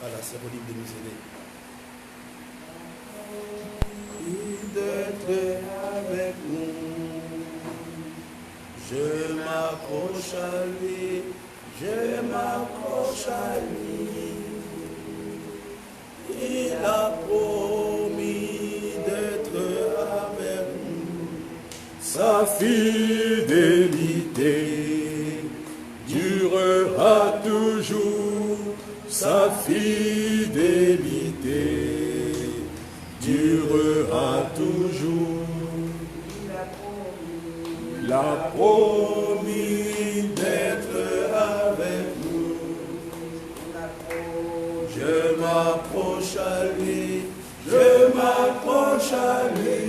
Voilà, c'est libre de nous aider. D'être avec nous, je m'accroche à lui, je m'accroche à lui. Il a promis d'être avec nous, sa fidélité durera toujours, sa fidélité durera toujours. Il a promis d'être avec nous. Je m'approche à lui, je m'approche à lui.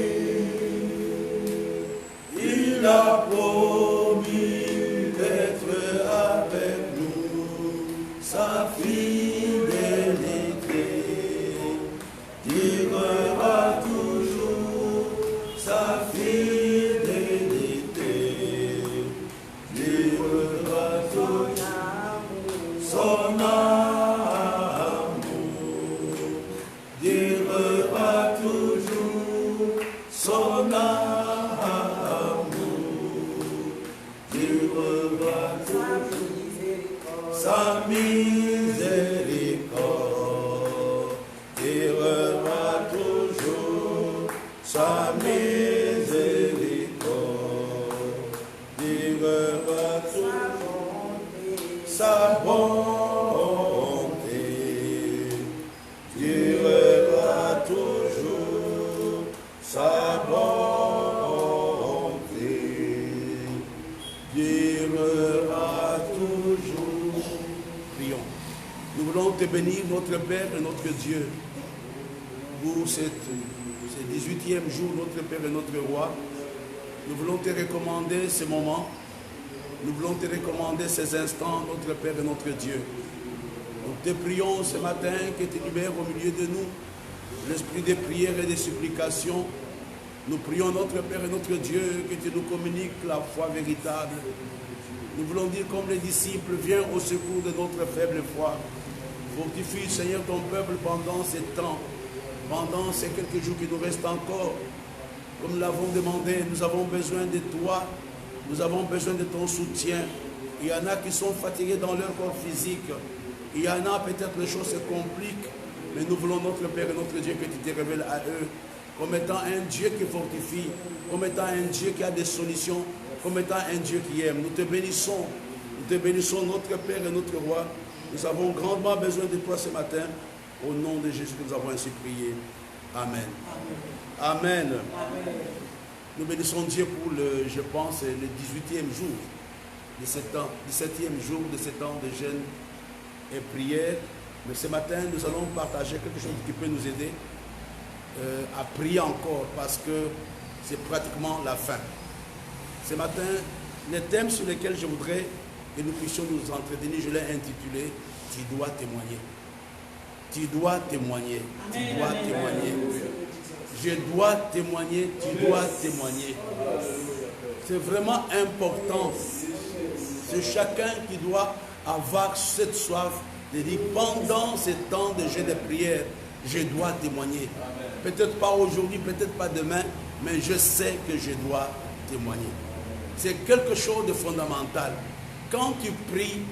Il a promis d'être avec nous. Sa fidélité durera toujours, sa fidélité durera toujours, son amour durera toujours, son amour durera toujours, sa miséricorde durera toujours, sa miséricorde durera toujours, sa bonté durera toujours, sa bonté durera toujours. Prions. Nous voulons te bénir, notre Père et notre Dieu, pour ce 18e jour, notre Père et notre Roi. Nous voulons te recommander ces moments. Nous voulons te recommander ces instants, notre Père et notre Dieu. Nous te prions ce matin que tu libères au milieu de nous l'esprit de prière et de supplication. Nous prions notre Père et notre Dieu que tu nous communiques la foi véritable. Nous voulons dire comme les disciples, viens au secours de notre faible foi. Fortifie, Seigneur, ton peuple pendant ces temps, pendant ces quelques jours qui nous restent encore. Comme nous l'avons demandé, nous avons besoin de toi, nous avons besoin de ton soutien. Il y en a qui sont fatigués dans leur corps physique. Il y en a peut-être les choses se compliquent, mais nous voulons notre Père et notre Dieu que tu te révèles à eux comme étant un Dieu qui fortifie, comme étant un Dieu qui a des solutions, comme étant un Dieu qui aime. Nous te bénissons, notre Père et notre Roi. Nous avons grandement besoin de toi ce matin. Au nom de Jésus que nous avons ainsi prié. Amen. Amen. Amen. Nous bénissons Dieu pour le 18e jour de ce temps, 17e jour de ce temps de jeûne et prière. Mais ce matin, nous allons partager quelque chose qui peut nous aider à prier encore parce que c'est pratiquement la fin. Ce matin, le thème sur lequel je voudrais que nous puissions nous entretenir, je l'ai intitulé « Tu dois témoigner ». Tu dois témoigner. Tu dois témoigner. Je dois témoigner. Tu dois témoigner. C'est vraiment important. C'est chacun qui doit avoir cette soif de dire pendant ce temps de jeûne de prière, je dois témoigner. Peut-être pas aujourd'hui, peut-être pas demain, mais je sais que je dois témoigner. C'est quelque chose de fondamental. Quand tu pries,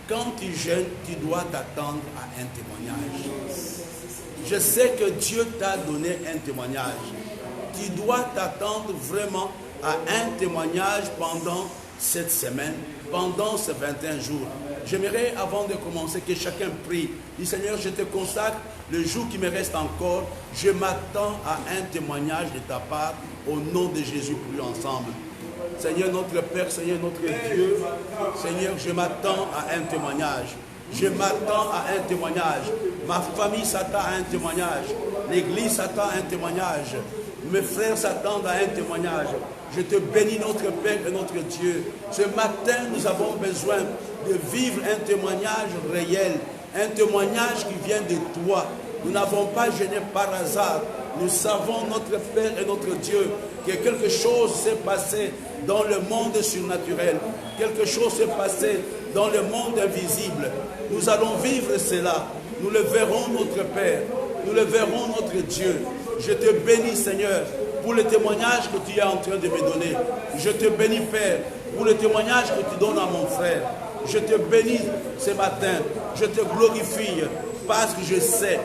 quand tu jeûnes, tu dois t'attendre à un témoignage. Je sais que Dieu t'a donné un témoignage. Tu dois t'attendre vraiment à un témoignage pendant cette semaine, pendant ces 21 jours. J'aimerais, avant de commencer, que chacun prie. Dis Seigneur, je te consacre le jour qui me reste encore. Je m'attends à un témoignage de ta part. Au nom de Jésus, prions ensemble. Seigneur notre Père, Seigneur notre Dieu, Seigneur, je m'attends à un témoignage. Je m'attends à un témoignage. Ma famille s'attend à un témoignage. L'église s'attend à un témoignage. Mes frères s'attendent à un témoignage. Je te bénis notre Père et notre Dieu. Ce matin, nous avons besoin de vivre un témoignage réel. Un témoignage qui vient de toi. Nous n'avons pas jeûné par hasard. Nous savons, notre Père et notre Dieu, que quelque chose s'est passé dans le monde surnaturel. Quelque chose s'est passé dans le monde invisible. Nous allons vivre cela. Nous le verrons, notre Père. Nous le verrons, notre Dieu. Je te bénis, Seigneur, pour le témoignage que tu es en train de me donner. Je te bénis, Père, pour le témoignage que tu donnes à mon frère. Je te bénis ce matin. Je te glorifie parce que je sais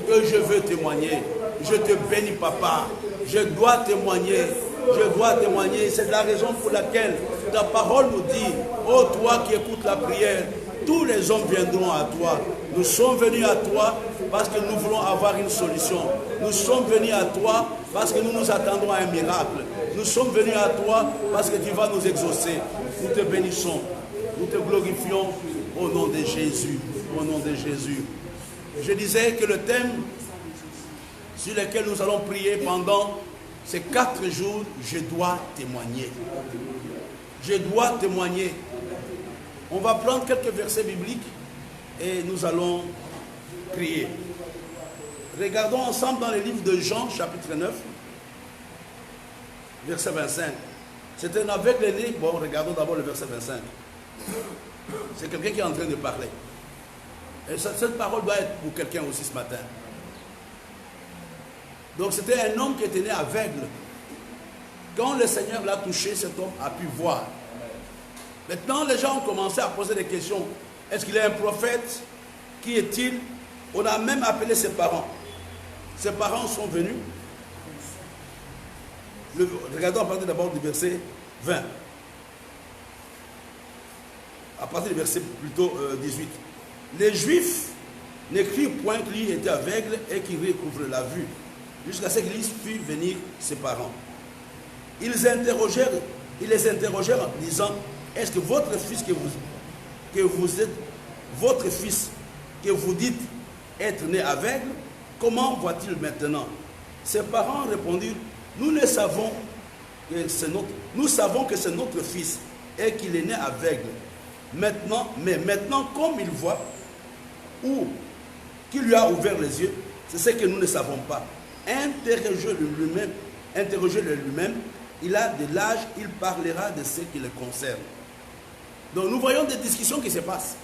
que je veux témoigner. Je te bénis, Papa. Je dois témoigner. Je dois témoigner. C'est la raison pour laquelle ta parole nous dit, ô toi qui écoutes la prière, tous les hommes viendront à toi. Nous sommes venus à toi parce que nous voulons avoir une solution. Nous sommes venus à toi parce que nous nous attendons à un miracle. Nous sommes venus à toi parce que tu vas nous exaucer. Nous te bénissons. Nous te glorifions au nom de Jésus. Au nom de Jésus. Je disais que le thème sur lequel nous allons prier pendant ces 4 jours, je dois témoigner. Je dois témoigner. On va prendre quelques versets bibliques et nous allons prier. Regardons ensemble dans le livre de Jean, chapitre 9, verset 25. C'est un aveugle-né. Bon, regardons d'abord le verset 25. C'est quelqu'un qui est en train de parler. Et cette parole doit être pour quelqu'un aussi ce matin. Donc c'était un homme qui était né aveugle. Quand le Seigneur l'a touché, cet homme a pu voir. Maintenant, les gens ont commencé à poser des questions. Est-ce qu'il est un prophète? Qui est-il? On a même appelé ses parents. Ses parents sont venus. Regardons à partir d'abord du verset 20. À partir du verset plutôt 18. Les Juifs n'écrivent point qu'il était aveugle et qu'il recouvre la vue, jusqu'à ce qu'il fût venir ses parents. Ils les interrogèrent en disant, est-ce que votre fils votre fils que vous dites être né aveugle, comment voit-il maintenant? Ses parents répondirent, nous savons que c'est notre fils et qu'il est né aveugle. Maintenant, comme il voit, ou qu'il lui a ouvert les yeux, c'est ce que nous ne savons pas. Interrogez-le lui-même, il a de l'âge, il parlera de ce qui le concerne. Donc nous voyons des discussions qui se passent.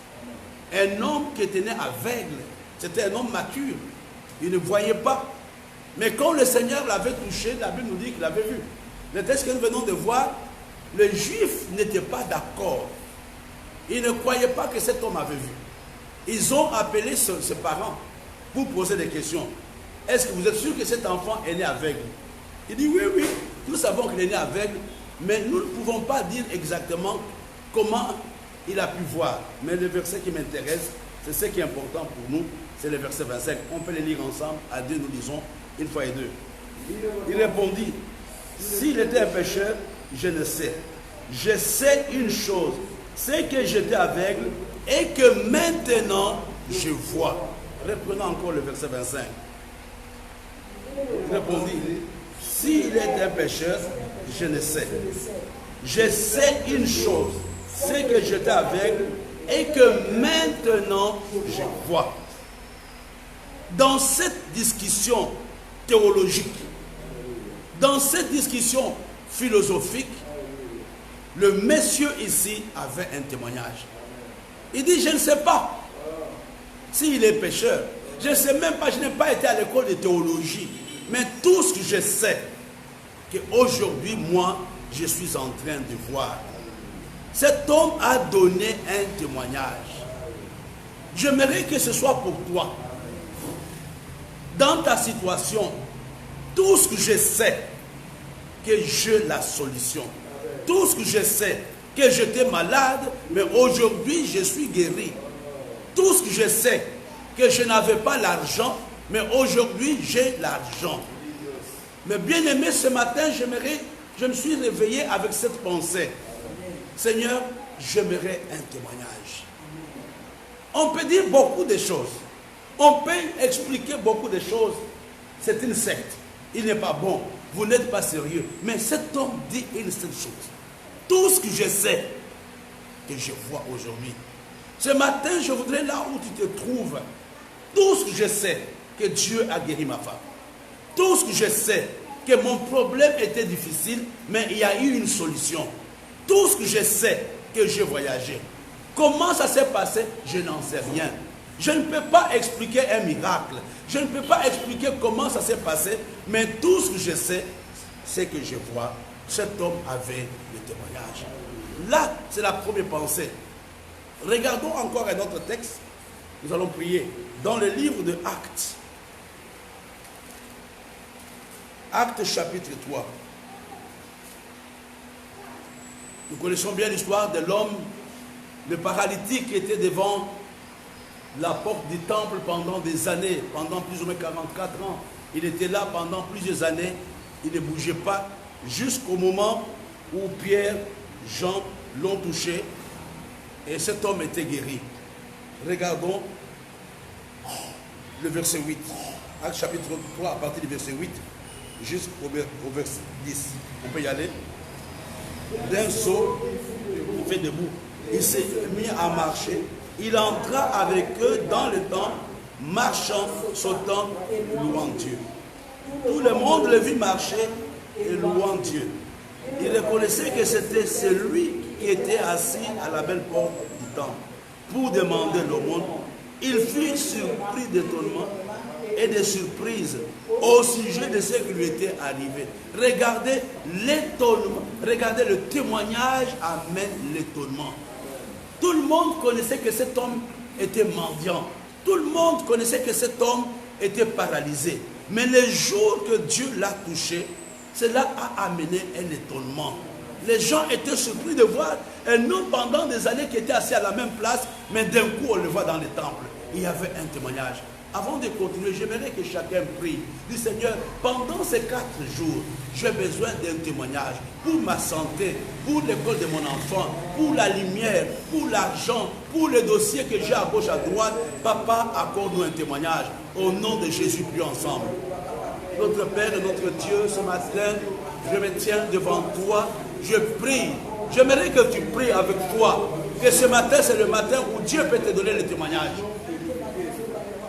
Un homme qui était né aveugle, c'était un homme mature, il ne voyait pas. Mais quand le Seigneur l'avait touché, la Bible nous dit qu'il avait vu. Le texte que nous venons de voir, les Juifs n'étaient pas d'accord. Ils ne croyaient pas que cet homme avait vu. Ils ont appelé ses parents pour poser des questions. Est-ce que vous êtes sûr que cet enfant est né aveugle? Il dit oui, nous savons qu'il est né aveugle, mais nous ne pouvons pas dire exactement comment il a pu voir. Mais le verset qui m'intéresse, c'est ce qui est important pour nous, c'est le verset 25. On peut le lire ensemble, à deux nous lisons, une fois et deux. Il répondit, s'il était un pécheur, je ne sais. Je sais une chose, c'est que j'étais aveugle et que maintenant je vois. Reprenons encore le verset 25. Il répondit, s'il est un pécheur, je ne sais. Je sais une chose, c'est que j'étais aveugle et que maintenant je vois. Dans cette discussion théologique, dans cette discussion philosophique, le monsieur ici avait un témoignage. Il dit, je ne sais pas s'il est pécheur. Je ne sais même pas, je n'ai pas été à l'école de théologie. Mais tout ce que je sais, qu'aujourd'hui, moi, je suis en train de voir. Cet homme a donné un témoignage. J'aimerais que ce soit pour toi. Dans ta situation, tout ce que je sais, que j'ai la solution. Tout ce que je sais, que j'étais malade, mais aujourd'hui je suis guéri. Tout ce que je sais, que je n'avais pas l'argent, mais aujourd'hui j'ai l'argent. Mais bien aimé, ce matin, je me suis réveillé avec cette pensée. Seigneur, j'aimerais un témoignage. On peut dire beaucoup de choses. On peut expliquer beaucoup de choses. C'est une secte. Il n'est pas bon. Vous n'êtes pas sérieux. Mais cet homme dit une seule chose. Tout ce que je sais, que je vois aujourd'hui. Ce matin, je voudrais, là où tu te trouves, tout ce que je sais, que Dieu a guéri ma femme. Tout ce que je sais, que mon problème était difficile, mais il y a eu une solution. Tout ce que je sais, que j'ai voyagé. Comment ça s'est passé, je n'en sais rien. Je ne peux pas expliquer un miracle. Je ne peux pas expliquer comment ça s'est passé. Mais tout ce que je sais, c'est que je vois, cet homme avait le témoignage. Là, c'est la première pensée. Regardons encore un autre texte. Nous allons prier. Dans le livre de Actes. Actes chapitre 3. Nous connaissons bien l'histoire de l'homme, le paralytique qui était devant la porte du temple pendant des années, pendant plus ou moins 44 ans. Il était là pendant plusieurs années, il ne bougeait pas, jusqu'au moment où Pierre, Jean l'ont touché, et cet homme était guéri. Regardons le verset 8. Actes chapitre 3, à partir du verset 8, jusqu'au verset 10. On peut y aller. D'un saut, il fait debout. Il s'est mis à marcher. Il entra avec eux dans le temple, marchant, sautant, louant Dieu. Tout le monde le vit marcher et louant Dieu. Il reconnaissait que c'était celui qui était assis à la belle porte du temple pour demander l'aumône. Il fut surpris d'étonnement et de surprise au sujet de ce qui lui était arrivé. Regardez l'étonnement, regardez le témoignage amène l'étonnement. Tout le monde connaissait que cet homme était mendiant. Tout le monde connaissait que cet homme était paralysé. Mais le jour que Dieu l'a touché, cela a amené un étonnement. Les gens étaient surpris de voir un homme pendant des années qui était assis à la même place, mais d'un coup on le voit dans le temple. Il y avait un témoignage. Avant de continuer, j'aimerais que chacun prie. Dis Seigneur, pendant ces 4 jours, j'ai besoin d'un témoignage pour ma santé, pour l'école de mon enfant, pour la lumière, pour l'argent, pour le dossier que j'ai à gauche, à droite. Papa, accorde-nous un témoignage. Au nom de Jésus, prions ensemble. Notre Père et notre Dieu, ce matin, je me tiens devant toi. Je prie. J'aimerais que tu pries avec toi. Que ce matin, c'est le matin où Dieu peut te donner le témoignage.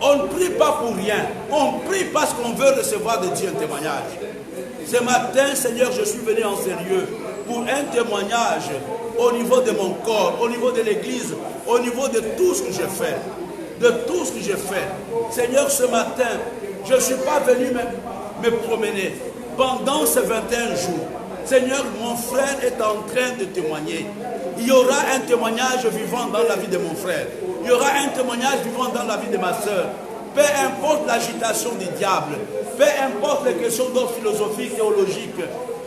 On ne prie pas pour rien. On prie parce qu'on veut recevoir de Dieu un témoignage. Ce matin, Seigneur, je suis venu en sérieux pour un témoignage au niveau de mon corps, au niveau de l'église, au niveau de tout ce que j'ai fait. De tout ce que j'ai fait. Seigneur, ce matin, je ne suis pas venu me promener pendant ces 21 jours. Seigneur, mon frère est en train de témoigner. Il y aura un témoignage vivant dans la vie de mon frère. Il y aura un témoignage vivant dans la vie de ma soeur. Peu importe l'agitation du diable, peu importe les questions d'ordre philosophique, théologique,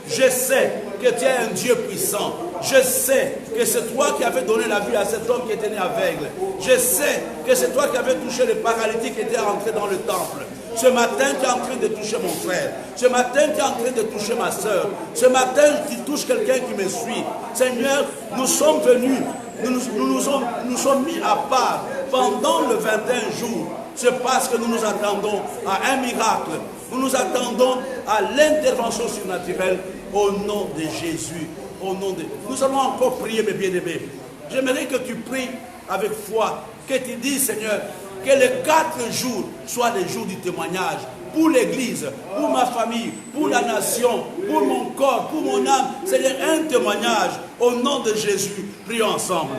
je sais que tu es un Dieu puissant. Je sais que c'est toi qui avais donné la vie à cet homme qui était né aveugle. Je sais que c'est toi qui avais touché le paralytique qui était rentré dans le temple. Ce matin, tu es en train de toucher mon frère. Ce matin, tu es en train de toucher ma soeur. Ce matin, tu touches quelqu'un qui me suit. Seigneur, nous sommes venus, nous sommes mis à part pendant le 21 jours. C'est parce que nous nous attendons à un miracle. Nous nous attendons à l'intervention surnaturelle au nom de Jésus. Au nom de... Nous allons encore prier, mes bien-aimés. J'aimerais que tu pries avec foi, que tu dises, Seigneur, que les 4 jours soient les jours du témoignage pour l'église, pour ma famille, pour la nation, pour mon corps, pour mon âme. Seigneur, un témoignage au nom de Jésus. Prions ensemble.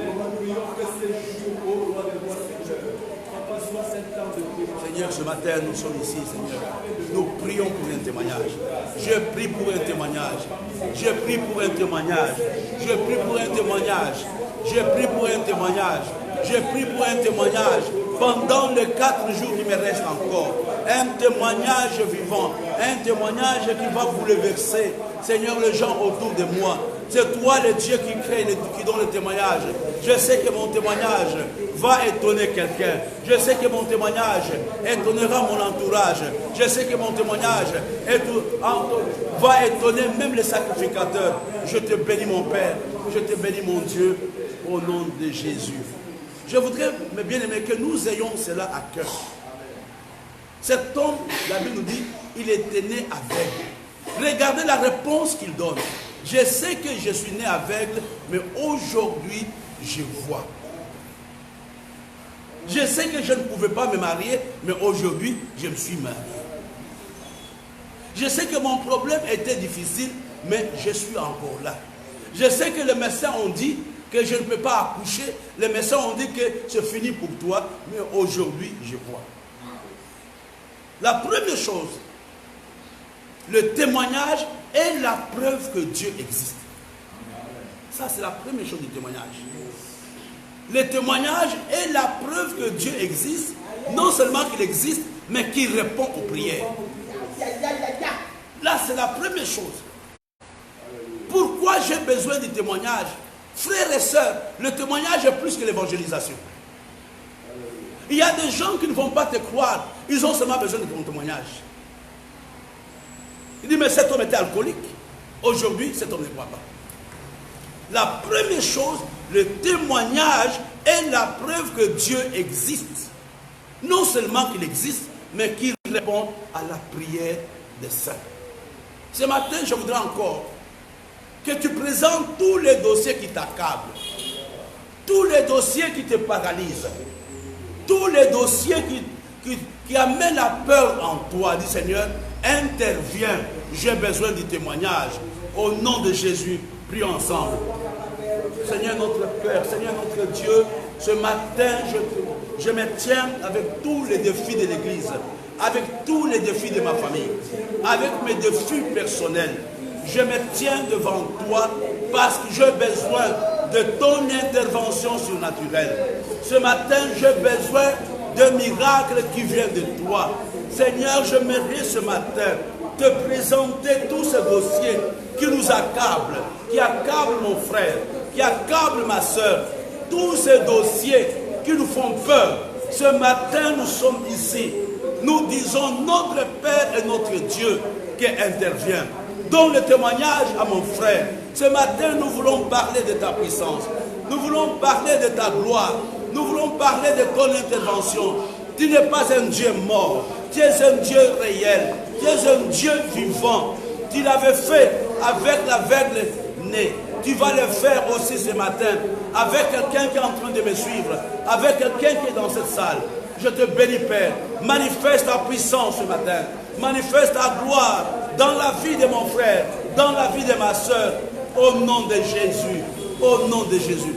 Seigneur, ce matin, nous sommes ici, Seigneur. Nous prions pour un témoignage. Je prie pour un témoignage. Je prie pour un témoignage. Je prie pour un témoignage. Je prie pour un témoignage. Je prie pour un témoignage pendant les 4 jours qui me restent encore. Un témoignage vivant. Un témoignage qui va bouleverser, Seigneur, les gens autour de moi. C'est toi le Dieu qui crée, qui donne le témoignage. Je sais que mon témoignage va étonner quelqu'un. Je sais que mon témoignage étonnera mon entourage. Je sais que mon témoignage va étonner même les sacrificateurs. Je te bénis mon Père. Je te bénis mon Dieu au nom de Jésus. Je voudrais, mes bien-aimés, que nous ayons cela à cœur. Cet homme, la Bible nous dit, il était né aveugle. Regardez la réponse qu'il donne. Je sais que je suis né aveugle, mais aujourd'hui, je vois. Je sais que je ne pouvais pas me marier, mais aujourd'hui, je me suis marié. Je sais que mon problème était difficile, mais je suis encore là. Je sais que les médecins ont dit que je ne peux pas accoucher. Les médecins ont dit que c'est fini pour toi, mais aujourd'hui, je vois. La première chose, le témoignage est la preuve que Dieu existe. Ça, c'est la première chose du témoignage. Le témoignage est la preuve que Dieu existe, non seulement qu'il existe, mais qu'il répond aux prières. Là, c'est la première chose. Pourquoi j'ai besoin du témoignage? Frères et sœurs, le témoignage est plus que l'évangélisation. Il y a des gens qui ne vont pas te croire, ils ont seulement besoin de ton témoignage. Il dit, mais cet homme était alcoolique. Aujourd'hui, cet homme ne croit pas. La première chose, le témoignage est la preuve que Dieu existe. Non seulement qu'il existe, mais qu'il répond à la prière des saints. Ce matin, je voudrais encore que tu présentes tous les dossiers qui t'accablent, tous les dossiers qui te paralysent, tous les dossiers qui amènent la peur en toi. Dis Seigneur, interviens, j'ai besoin du témoignage. Au nom de Jésus, prions ensemble. Seigneur notre Père, Seigneur notre Dieu, ce matin, je me tiens avec tous les défis de l'Église, avec tous les défis de ma famille, avec mes défis personnels. Je me tiens devant toi parce que j'ai besoin de ton intervention surnaturelle. Ce matin, j'ai besoin de miracles qui viennent de toi. Seigneur, je j'aimerais ce matin te présenter tous ces dossiers qui nous accablent, qui accablent mon frère, qui accablent ma soeur, tous ces dossiers qui nous font peur. Ce matin, nous sommes ici. Nous disons notre Père et notre Dieu qui intervient. Donne le témoignage à mon frère. Ce matin, nous voulons parler de ta puissance. Nous voulons parler de ta gloire. Nous voulons parler de ton intervention. Tu n'es pas un Dieu mort. Tu es un Dieu réel. Tu es un Dieu vivant. Tu l'avais fait avec l'aveugle né. Tu vas le faire aussi ce matin avec quelqu'un qui est en train de me suivre, avec quelqu'un qui est dans cette salle. Je te bénis, Père. Manifeste ta puissance ce matin. Manifeste ta gloire dans la vie de mon frère, dans la vie de ma soeur, au nom de Jésus. Au nom de Jésus.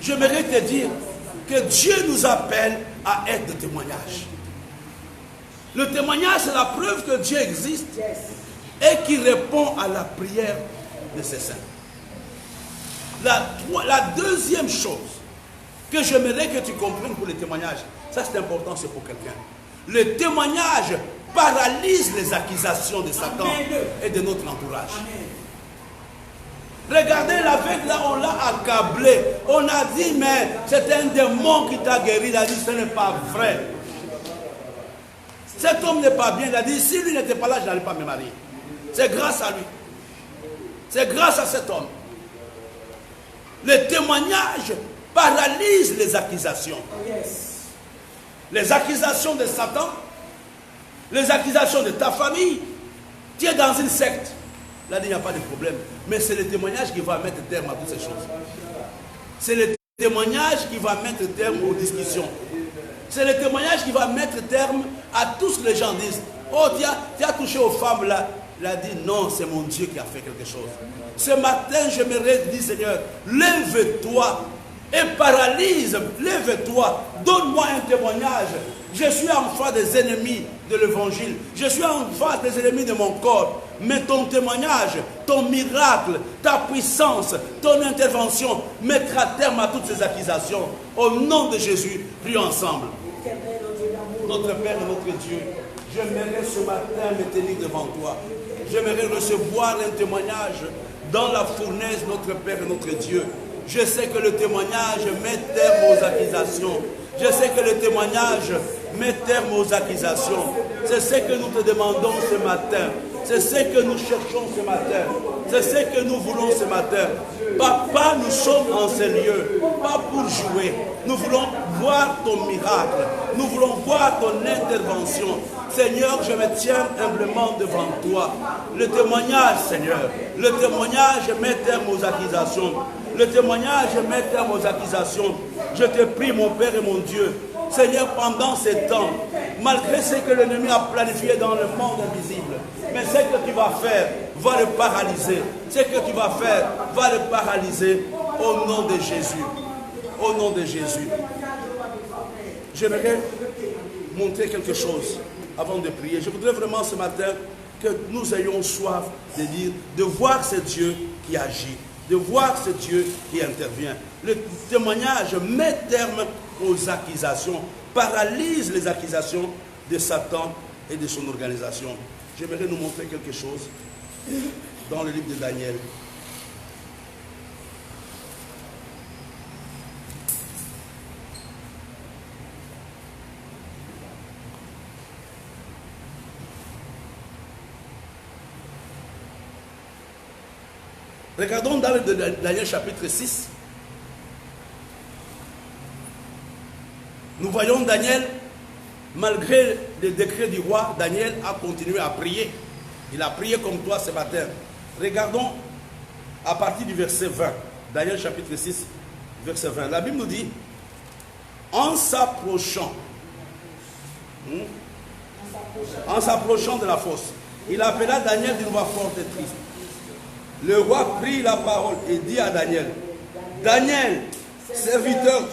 J'aimerais te dire que Dieu nous appelle à être des témoignages. Le témoignage, c'est la preuve que Dieu existe et qui répond à la prière de ses saints. La deuxième chose que j'aimerais que tu comprennes pour le témoignage, ça c'est important, c'est pour quelqu'un. Le témoignage paralyse les accusations de Satan et de notre entourage. Regardez l'aveugle là, on l'a accablé. On a dit, mais c'est un démon qui t'a guéri. Il a dit, ce n'est pas vrai. Cet homme n'est pas bien. Il a dit, si lui n'était pas là, je n'allais pas me marier. C'est grâce à lui. C'est grâce à cet homme. Le témoignage paralyse les accusations. Les accusations de Satan, les accusations de ta famille. Tu es dans une secte. Là, il n'y a pas de problème. Mais c'est le témoignage qui va mettre terme à toutes ces choses. C'est le témoignage qui va mettre terme aux discussions. C'est le témoignage qui va mettre terme à tout ce que les gens disent. Oh, tu as touché aux femmes là. Il a dit non, c'est mon Dieu qui a fait quelque chose. Ce matin, j'aimerais dire, Seigneur, lève-toi et paralyse, lève-toi, donne-moi un témoignage. Je suis en face des ennemis de l'évangile. Je suis en face des ennemis de mon corps. Mais ton témoignage, ton miracle, ta puissance, ton intervention mettra terme à toutes ces accusations. Au nom de Jésus, prions ensemble. Notre Père et notre Dieu, j'aimerais ce matin me tenir devant toi. J'aimerais recevoir un témoignage dans la fournaise, notre Père et notre Dieu. Je sais que le témoignage met terme aux accusations. Je sais que le témoignage met terme aux accusations. C'est ce que nous te demandons ce matin. C'est ce que nous cherchons ce matin. C'est ce que nous voulons ce matin. Papa, nous sommes en ces lieux, pas pour jouer. Nous voulons voir ton miracle. Nous voulons voir ton intervention. Seigneur, je me tiens humblement devant toi. Le témoignage, Seigneur, le témoignage met terme aux accusations. Le témoignage met terme aux accusations. Je te prie, mon Père et mon Dieu, Seigneur, pendant ces temps, malgré ce que l'ennemi a planifié dans le monde invisible, mais ce que tu vas faire va le paralyser. Ce que tu vas faire va le paralyser Au nom de Jésus. Au nom de Jésus. J'aimerais montrer quelque chose avant de prier. Je voudrais vraiment ce matin que nous ayons soif de dire, de voir ce Dieu qui agit, de voir ce Dieu qui intervient. Le témoignage met terme aux accusations, paralyse les accusations de Satan et de son organisation. J'aimerais nous montrer quelque chose dans le livre de Daniel. Regardons dans le Daniel chapitre 6. Nous voyons Daniel, malgré le décret du roi, Daniel a continué à prier. Il a prié comme toi ce matin. Regardons à partir du verset 20. Daniel chapitre 6, verset 20. La Bible nous dit, en s'approchant de la fosse, il appela Daniel d'une voix forte et triste. Le roi prit la parole et dit à Daniel, Daniel, serviteur,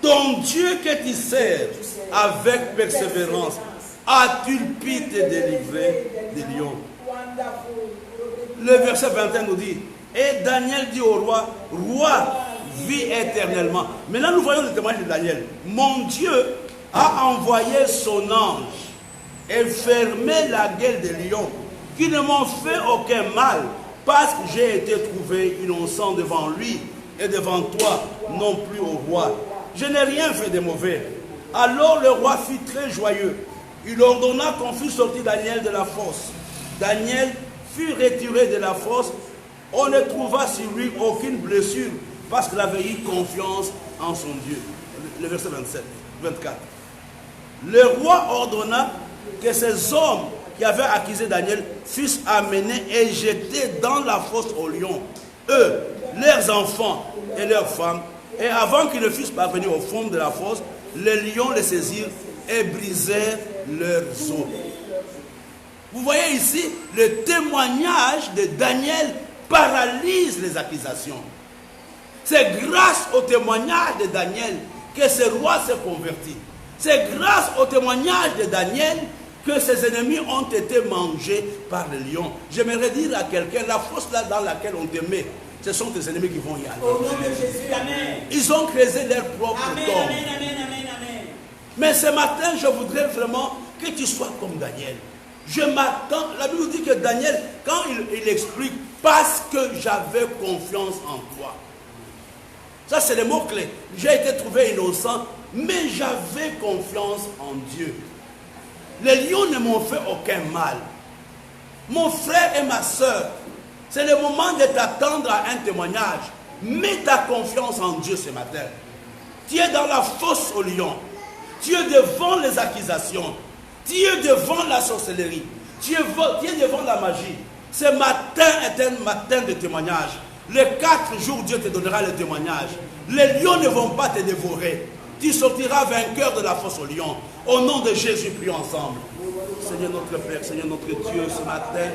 ton Dieu que tu sers avec persévérance, a-t-il pu te délivrer des lions? Le verset 21 nous dit, et Daniel dit au roi, roi, vis éternellement. Maintenant nous voyons le témoignage de Daniel. Mon Dieu a envoyé son ange et fermé la gueule des lions, qui ne m'ont fait aucun mal, parce que j'ai été trouvé innocent devant lui et devant toi, non plus au roi. Je n'ai rien fait de mauvais. Alors le roi fut très joyeux. Il ordonna qu'on fût sorti Daniel de la fosse. Daniel fut retiré de la fosse. On ne trouva sur lui aucune blessure parce qu'il avait eu confiance en son Dieu. Le verset 24. Le roi ordonna que ces hommes qui avaient accusé Daniel fussent amenés et jetés dans la fosse aux lions. Eux, leurs enfants et leurs femmes. Et avant qu'ils ne fussent parvenus au fond de la fosse, les lions les saisirent et brisèrent leurs os. Vous voyez ici, le témoignage de Daniel paralyse les accusations. C'est grâce au témoignage de Daniel que ce roi s'est converti. C'est grâce au témoignage de Daniel que ses ennemis ont été mangés par les lions. J'aimerais dire à quelqu'un, la fosse là dans laquelle on te met, ce sont tes ennemis qui vont y aller. Au nom de Jésus, amen. Ils ont créé leur propre tombe. Amen, amen, amen, amen. Mais ce matin, je voudrais vraiment que tu sois comme Daniel. Je m'attends, la Bible dit que Daniel, quand il explique, parce que j'avais confiance en toi. Ça, c'est le mot-clé. J'ai été trouvé innocent, mais j'avais confiance en Dieu. Les lions ne m'ont fait aucun mal. Mon frère et ma soeur, c'est le moment de t'attendre à un témoignage. Mets ta confiance en Dieu ce matin. Tu es dans la fosse aux lions. Tu es devant les accusations. Tu es devant la sorcellerie. Tu es devant la magie. Ce matin est un matin de témoignage. Les 4 jours, Dieu te donnera le témoignage. Les lions ne vont pas te dévorer. Tu sortiras vainqueur de la fosse aux lions. Au nom de Jésus, prions ensemble. Seigneur notre Père, Seigneur notre Dieu, ce matin,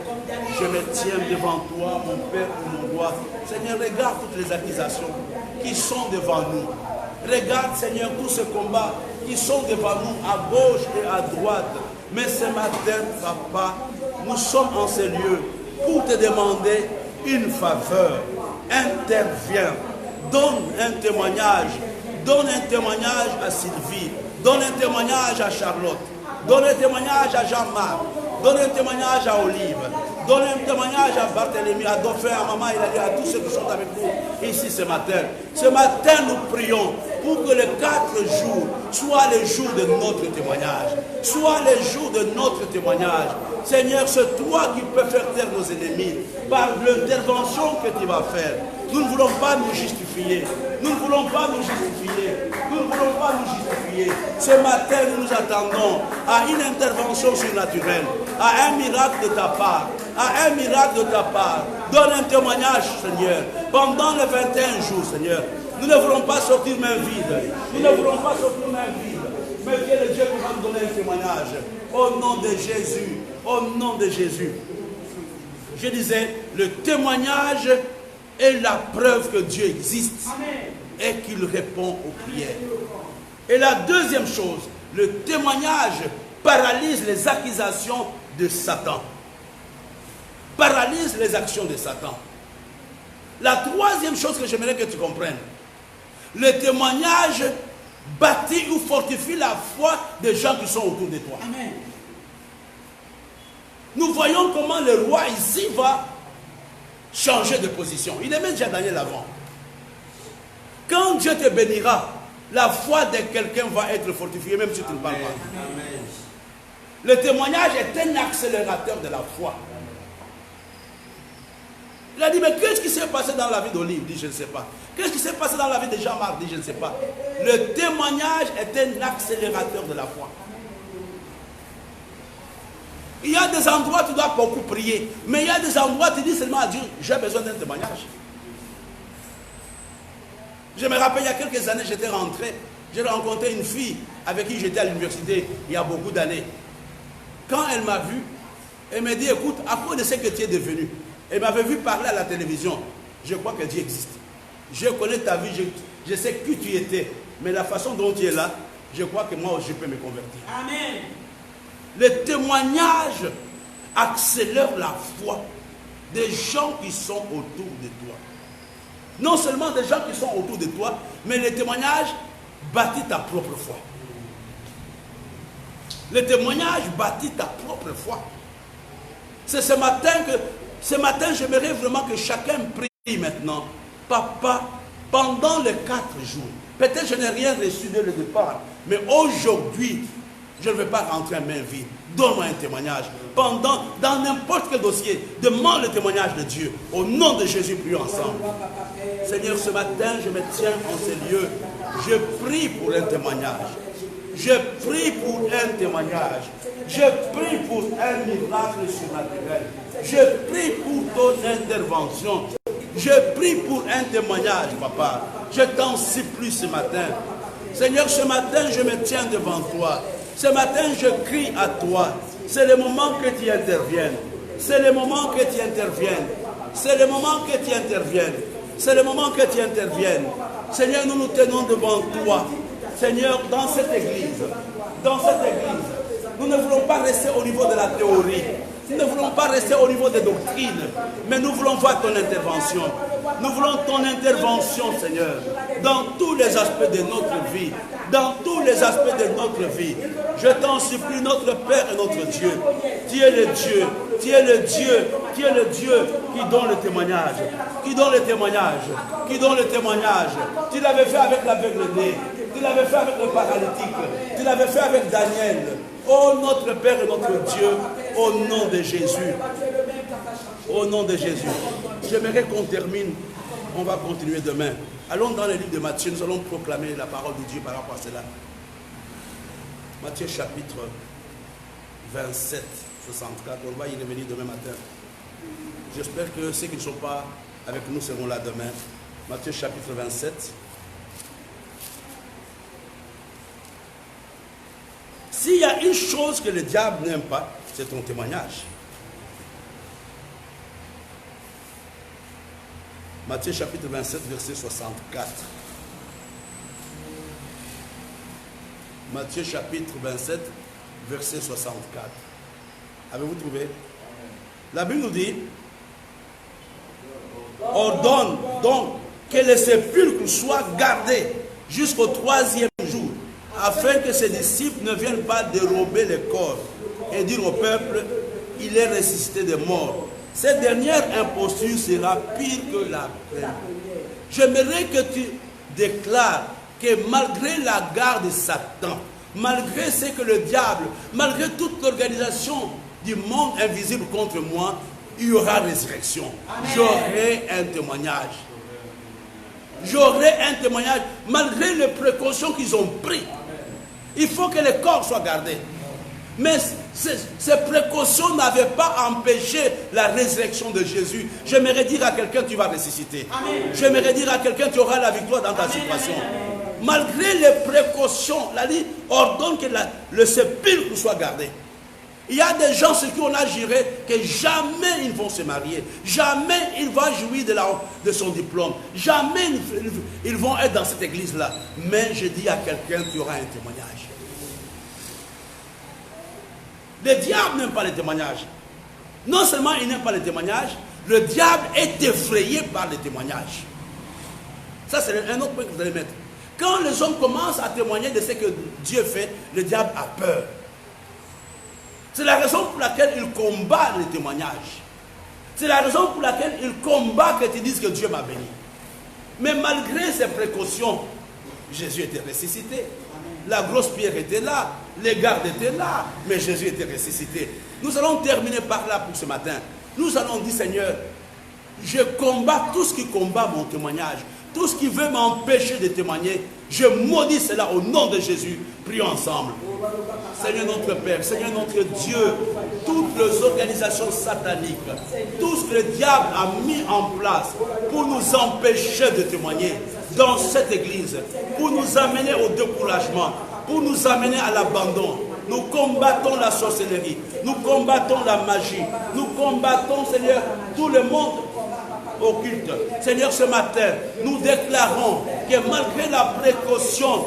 je me tiens devant toi, mon Père et mon roi. Seigneur, regarde toutes les accusations qui sont devant nous. Regarde, Seigneur, tous ces combats qui sont devant nous, à gauche et à droite. Mais ce matin, Papa, nous sommes en ces lieux pour te demander une faveur. Interviens, donne un témoignage. Donne un témoignage à Sylvie. Donne un témoignage à Charlotte. Donne un témoignage à Jean-Marc. Donne un témoignage à Olive. Donne un témoignage à Barthélemy, à Dauphin, à Maman, il a dit à tous ceux qui sont avec nous ici ce matin. Ce matin, nous prions pour que les 4 jours soient les jours de notre témoignage. Soient les jours de notre témoignage. Seigneur, c'est toi qui peux faire taire nos ennemis par l'intervention que tu vas faire. Nous ne voulons pas nous justifier. Nous ne voulons pas nous justifier. Nous ne voulons pas nous justifier. Ce matin, nous nous attendons à une intervention surnaturelle, à un miracle de ta part, à un miracle de ta part. Donne un témoignage, Seigneur, pendant les 21 jours, Seigneur. Nous ne voulons pas sortir main vide. Nous ne voulons pas sortir main vide. Mais tu es le Dieu qui va nous donner un témoignage. Au nom de Jésus. Au nom de Jésus. Je disais, le témoignage est la preuve que Dieu existe et qu'il répond aux prières. Et la deuxième chose, le témoignage paralyse les accusations de Satan. Paralyse les actions de Satan. La troisième chose que j'aimerais que tu comprennes, le témoignage bâtit ou fortifie la foi des gens qui sont autour de toi. Amen. Nous voyons comment le roi ici va changer de position. Il aimait déjà Daniel avant. Quand Dieu te bénira, la foi de quelqu'un va être fortifiée, même si tu ne parles pas. Amen. Le témoignage est un accélérateur de la foi. Il a dit, mais qu'est-ce qui s'est passé dans la vie d'Olive? Il dit, je ne sais pas. Qu'est-ce qui s'est passé dans la vie de Jean-Marc? Il dit, je ne sais pas. Le témoignage est un accélérateur de la foi. Il y a des endroits où tu dois beaucoup prier, mais il y a des endroits où tu dis seulement à Dieu, j'ai besoin d'un témoignage. Je me rappelle, il y a quelques années, j'étais rentré, j'ai rencontré une fille avec qui j'étais à l'université il y a beaucoup d'années. Quand elle m'a vu, elle m'a dit, écoute, à quoi de ce que tu es devenu? Elle m'avait vu parler à la télévision. Je crois que Dieu existe. Je connais ta vie, je sais qui tu étais. Mais la façon dont tu es là, je crois que moi, je peux me convertir. Amen. Le témoignage accélère la foi des gens qui sont autour de toi. Non seulement des gens qui sont autour de toi, mais le témoignage bâtit ta propre foi. Le témoignage bâtit ta propre foi. C'est ce matin, j'aimerais vraiment que chacun prie maintenant. Papa, pendant les 4 jours, peut-être je n'ai rien reçu dès le départ, mais aujourd'hui, je ne vais pas rentrer à main vide. Donne-moi un témoignage. Dans n'importe quel dossier, demande le témoignage de Dieu. Au nom de Jésus, prions ensemble. Seigneur, ce matin, je me tiens en ces lieux. Je prie pour un témoignage. Je prie pour un témoignage. Je prie pour un miracle surnaturel. Je prie pour ton intervention. Je prie pour un témoignage, papa. Je t'en supplie ce matin. Seigneur, ce matin, je me tiens devant toi. Ce matin, je crie à toi. C'est le moment que tu interviennes. C'est le moment que tu interviennes. C'est le moment que tu interviennes. C'est le moment que tu interviennes. Seigneur, nous nous tenons devant toi. Seigneur, dans cette église, nous ne voulons pas rester au niveau de la théorie. Nous ne voulons pas rester au niveau des doctrines, mais nous voulons voir ton intervention. Nous voulons ton intervention, Seigneur, dans tous les aspects de notre vie. Dans tous les aspects de notre vie. Je t'en supplie, notre Père et notre Dieu. Tu es le Dieu, tu es le Dieu, tu es le Dieu qui donne le témoignage. Qui donne le témoignage. Qui donne le témoignage. Tu l'avais fait avec l'aveugle-né. Tu l'avais fait avec le paralytique. Tu l'avais fait avec Daniel. Oh notre Père et notre Dieu, au nom de Jésus. Au nom de Jésus. J'aimerais qu'on termine. On va continuer demain. Allons dans le livre de Matthieu. Nous allons proclamer la parole de Dieu par rapport à cela. Matthieu chapitre 27, 64. On va y revenir demain matin. J'espère que ceux qui ne sont pas avec nous seront là demain. Matthieu chapitre 27. S'il y a une chose que le diable n'aime pas, c'est ton témoignage. Matthieu chapitre 27, verset 64. Matthieu chapitre 27, verset 64. Avez-vous trouvé? La Bible nous dit, ordonne donc que les sépulcres soient gardés jusqu'au 3e jour, afin que ses disciples ne viennent pas dérober les corps et dire au peuple, il est ressuscité des morts. Cette dernière imposture sera pire que la première. J'aimerais que tu déclares que malgré la garde de Satan, malgré ce que le diable, malgré toute l'organisation du monde invisible contre moi, il y aura résurrection. J'aurai un témoignage. J'aurai un témoignage malgré les précautions qu'ils ont prises. Il faut que les corps soient gardés. Mais ces précautions n'avaient pas empêché la résurrection de Jésus. J'aimerais dire à quelqu'un, tu vas ressusciter. J'aimerais dire à quelqu'un, tu auras la victoire dans ta situation. Malgré les précautions, la Bible ordonne que le sépulcre soit gardé. Il y a des gens sur qui on a juré que jamais ils vont se marier. Jamais ils vont jouir de son diplôme. Jamais ils vont être dans cette église-là. Mais je dis à quelqu'un qu'il y aura un témoignage. Le diable n'aime pas les témoignages. Non seulement il n'aime pas les témoignages, le diable est effrayé par les témoignages. Ça, c'est un autre point que vous allez mettre. Quand les hommes commencent à témoigner de ce que Dieu fait, le diable a peur. C'est la raison pour laquelle il combat les témoignages. C'est la raison pour laquelle il combat que tu dises que Dieu m'a béni. Mais malgré ces précautions, Jésus était ressuscité. La grosse pierre était là, les gardes étaient là, mais Jésus était ressuscité. Nous allons terminer par là pour ce matin. Nous allons dire, Seigneur, je combats tout ce qui combat mon témoignage. Tout ce qui veut m'empêcher de témoigner, je maudis cela au nom de Jésus. Prions ensemble. Seigneur notre Père, Seigneur notre Dieu, toutes les organisations sataniques, tout ce que le diable a mis en place pour nous empêcher de témoigner dans cette église, pour nous amener au découragement, pour nous amener à l'abandon. Nous combattons la sorcellerie, nous combattons la magie, nous combattons, Seigneur, tout le monde occulte. Seigneur, ce matin, nous déclarons que malgré la précaution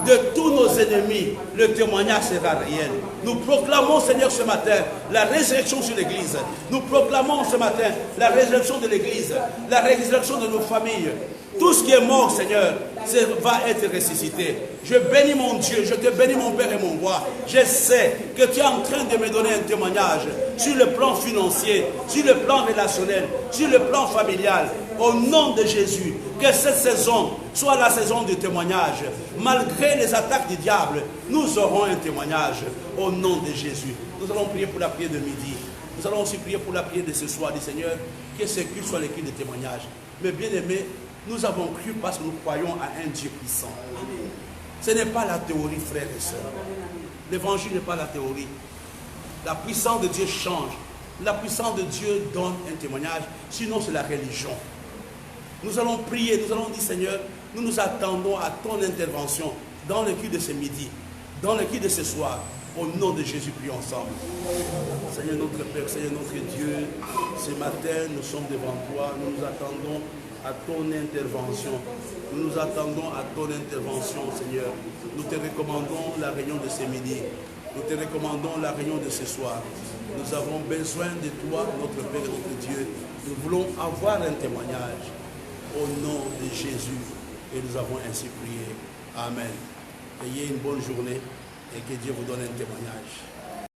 de tous nos ennemis, le témoignage sera réel. Nous proclamons, Seigneur, ce matin, la résurrection sur l'église. Nous proclamons ce matin la résurrection de l'église, la résurrection de nos familles. Tout ce qui est mort, Seigneur, va être ressuscité. Je bénis mon Dieu, je te bénis mon Père et mon Roi. Je sais que tu es en train de me donner un témoignage sur le plan financier, sur le plan relationnel, sur le plan familial. Au nom de Jésus, que cette saison soit la saison du témoignage. Malgré les attaques du diable, nous aurons un témoignage au nom de Jésus. Nous allons prier pour la prière de midi. Nous allons aussi prier pour la prière de ce soir. Dit Seigneur, que ce culte soit le culte de témoignage. Mais bien aimés, nous avons cru parce que nous croyons à un Dieu puissant. Ce n'est pas la théorie, frères et sœurs. L'évangile n'est pas la théorie. La puissance de Dieu change. La puissance de Dieu donne un témoignage. Sinon, c'est la religion. Nous allons prier, nous allons dire, Seigneur, nous nous attendons à ton intervention dans le culte de ce midi, dans le culte de ce soir. Au nom de Jésus, prions ensemble. Seigneur notre Père, Seigneur notre Dieu, ce matin, nous sommes devant toi, nous nous attendons à ton intervention. Nous nous attendons à ton intervention, Seigneur. Nous te recommandons la réunion de ce midi. Nous te recommandons la réunion de ce soir. Nous avons besoin de toi, notre Père et notre Dieu. Nous voulons avoir un témoignage au nom de Jésus. Et nous avons ainsi prié. Amen. Ayez une bonne journée et que Dieu vous donne un témoignage.